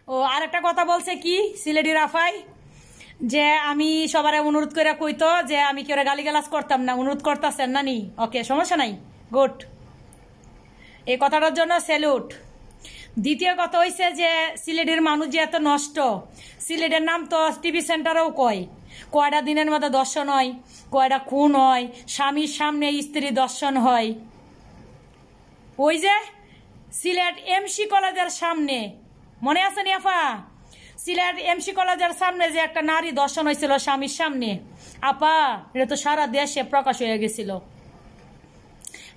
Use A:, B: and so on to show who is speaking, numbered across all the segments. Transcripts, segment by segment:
A: ও আর একটা কথা বলছে কি সিলেটি রাফাই, যে আমি সবার অনুরোধ করে কইতো যে আমি কি ওরা গালিগালাজ করতাম না, অনুরোধ করতেছেন না নি। ওকে, সমস্যা নাই, গুড। এই কথাটার জন্য স্যালুট। দ্বিতীয় কথা হইছে যে সিলেটের মানুষ যে এত নষ্ট, সিলেটের নাম তো টিভি সেন্টারেও কয়টা দিনের মধ্যে দর্শন হয়, কয়টা খুন হয়, স্বামীর সামনে স্ত্রী দর্শন হয়। ওই যে সিলেট এমসি কলেজের সামনে মনে আছে নি আপা? সিলেট এমসি কলেজের সামনে যে একটা নারী দর্শন হয়েছিল স্বামীর সামনে, আপা এটা তো সারা দেশে প্রকাশ হয়ে গেছিল।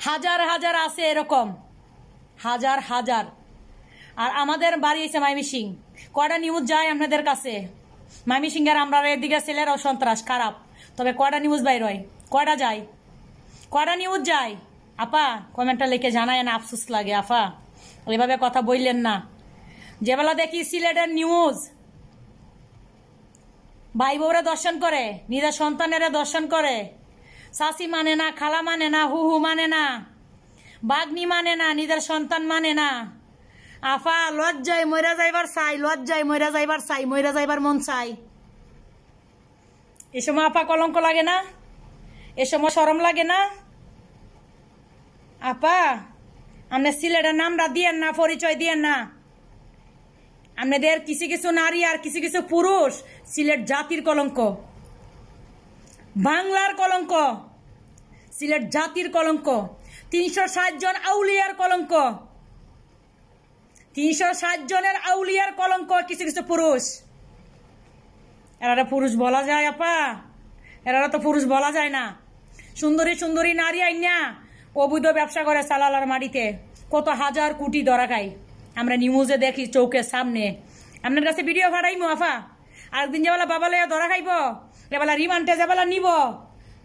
A: হাজার হাজার আছে এরকম, হাজার হাজার। আর আমাদের বাড়ি হয়েছে মাইমিসিং, কয়টা নিউজ যায় আপনাদের কাছে? মাইমিসিংয়ের আমরা এদিকে ছেলেরাও সন্ত্রাস খারাপ, তবে কয়টা নিউজ বাইর হয়? কয়টা যায়? কয়টা নিউজ যায়? আপা কমেন্টটা লিখে জানায় না, আফসোস লাগে আপা, ওইভাবে কথা বললেন না। যেবেলা দেখি সিলেটের নিউজ, ভাই বউরা দর্শন করে, নিজের সন্তানেরা দর্শন করে, শাশি মানে না, খালা মানে না, হু মানে না, বাগনি মানে না, নিজের সন্তান মানে না। আফা লজ্জায় মইরা যাইবার চাই, লজ্জায় মইরা যাইবার চাই, মইরা যাইবার মন চাই। এ সময় আপা কলঙ্ক লাগে না? এ সময় শরম লাগে না? আপা আপনি সিলেটের নামটা দিয়েন না, পরিচয় দিয়েন না। আপনাদের কিছু কিছু নারী আর কিছু কিছু পুরুষ সিলেট জাতির কলঙ্ক, বাংলার কলঙ্ক, সিলেট জাতির কলঙ্ক। 360 জন আউলিয়ার কলঙ্ক, 360 জনের আউলিয়ার কলঙ্ক কিছু কিছু পুরুষ। এরা পুরুষ বলা যায় আপা? এরা তো পুরুষ বলা যায় না। সুন্দরী সুন্দরী নারী আইনা অবৈধ ব্যবসা করে সালালার মাটিতে, কত হাজার কোটি ধরা খাই আমরা নিউজে দেখি চৌকের সামনে। আপনার কাছে ভিডিও ভাড়াইমো আফা, আরেকদিন যেবেলা বাবালে ধরা খাইব, এবেলা রিমান্ডে যেবেলা নিব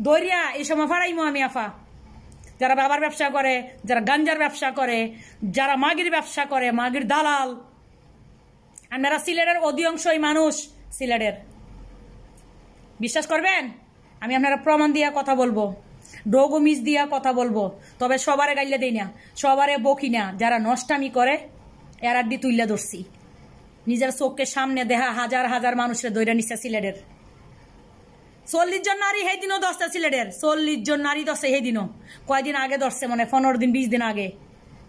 A: দরিয়া, এই সময় ভাড়াইমো আমি আফা। যারা বাবার ব্যবসা করে, যারা গাঞ্জার ব্যবসা করে, যারা মাগির ব্যবসা করে, মাগির দালাল। আপনারা সিলেটের অধিকাংশই মানুষ সিলেটের, বিশ্বাস করবেন? আমি আপনারা প্রমাণ দিয়া কথা বলবো, ডোগো মিস দিয়া কথা বলবো। তবে সবারে গাইলে দেই না, সবারে বকি না। যারা নষ্টামি করে এরাড্ডি তুইলা ধরছি, নিজের চোখকে সামনে দেখা হাজার হাজার মানুষের দৈরা নিচ্ছে সিলেটের। 40 জন নারী সেই দিনও ধরছে সিলেটের, 40 জন নারী ধরছে সেই দিনও। কয়দিন আগে ধরছে, মানে 15 দিন 20 দিন আগে,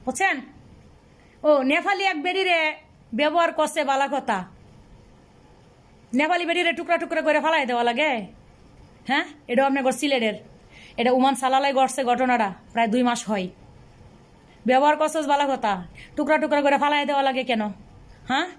A: বুঝছেন? ও নেপালি এক বেরিরে ব্যবহার করছে বালা কথা, নেপালি বেরিরে টুকরা টুকরা করে ফালাই দেওয়া লাগে। হ্যাঁ, এটাও আপনার সিলেটের, এটা উমান সালালাই ঘটছে ঘটনাটা, প্রায় 2 মাস হয়। ব্যবহার করছস বালা কথা, টুকরা টুকরা করে ফালাই দেওয়া লাগে কেন? হ্যাঁ।